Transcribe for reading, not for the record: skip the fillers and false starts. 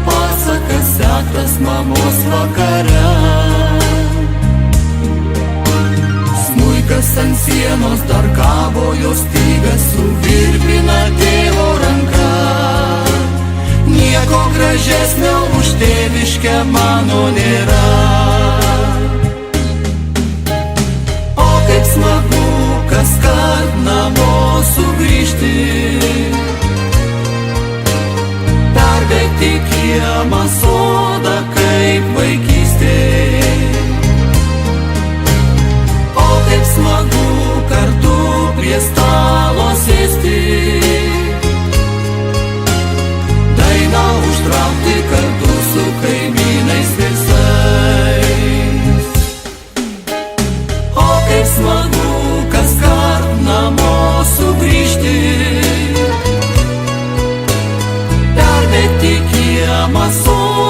pasakas sektas mamos vakare. Smuikas ant sienos dar kabo, jos stygas suvirpina tėvo ranka. Nieko gražesnio už tėviškę mano nėra. O kaip smagu kaskart namo sugrįžti, perbėgti kiemą, sodą kaip vaikystėj. O kaip smagu kartu prie stalo sėsti, dainą užtraukti kartu su kaimynais visais. O kaip smagu kaskart namo sugrįžti, perbėgti kiemą, sodą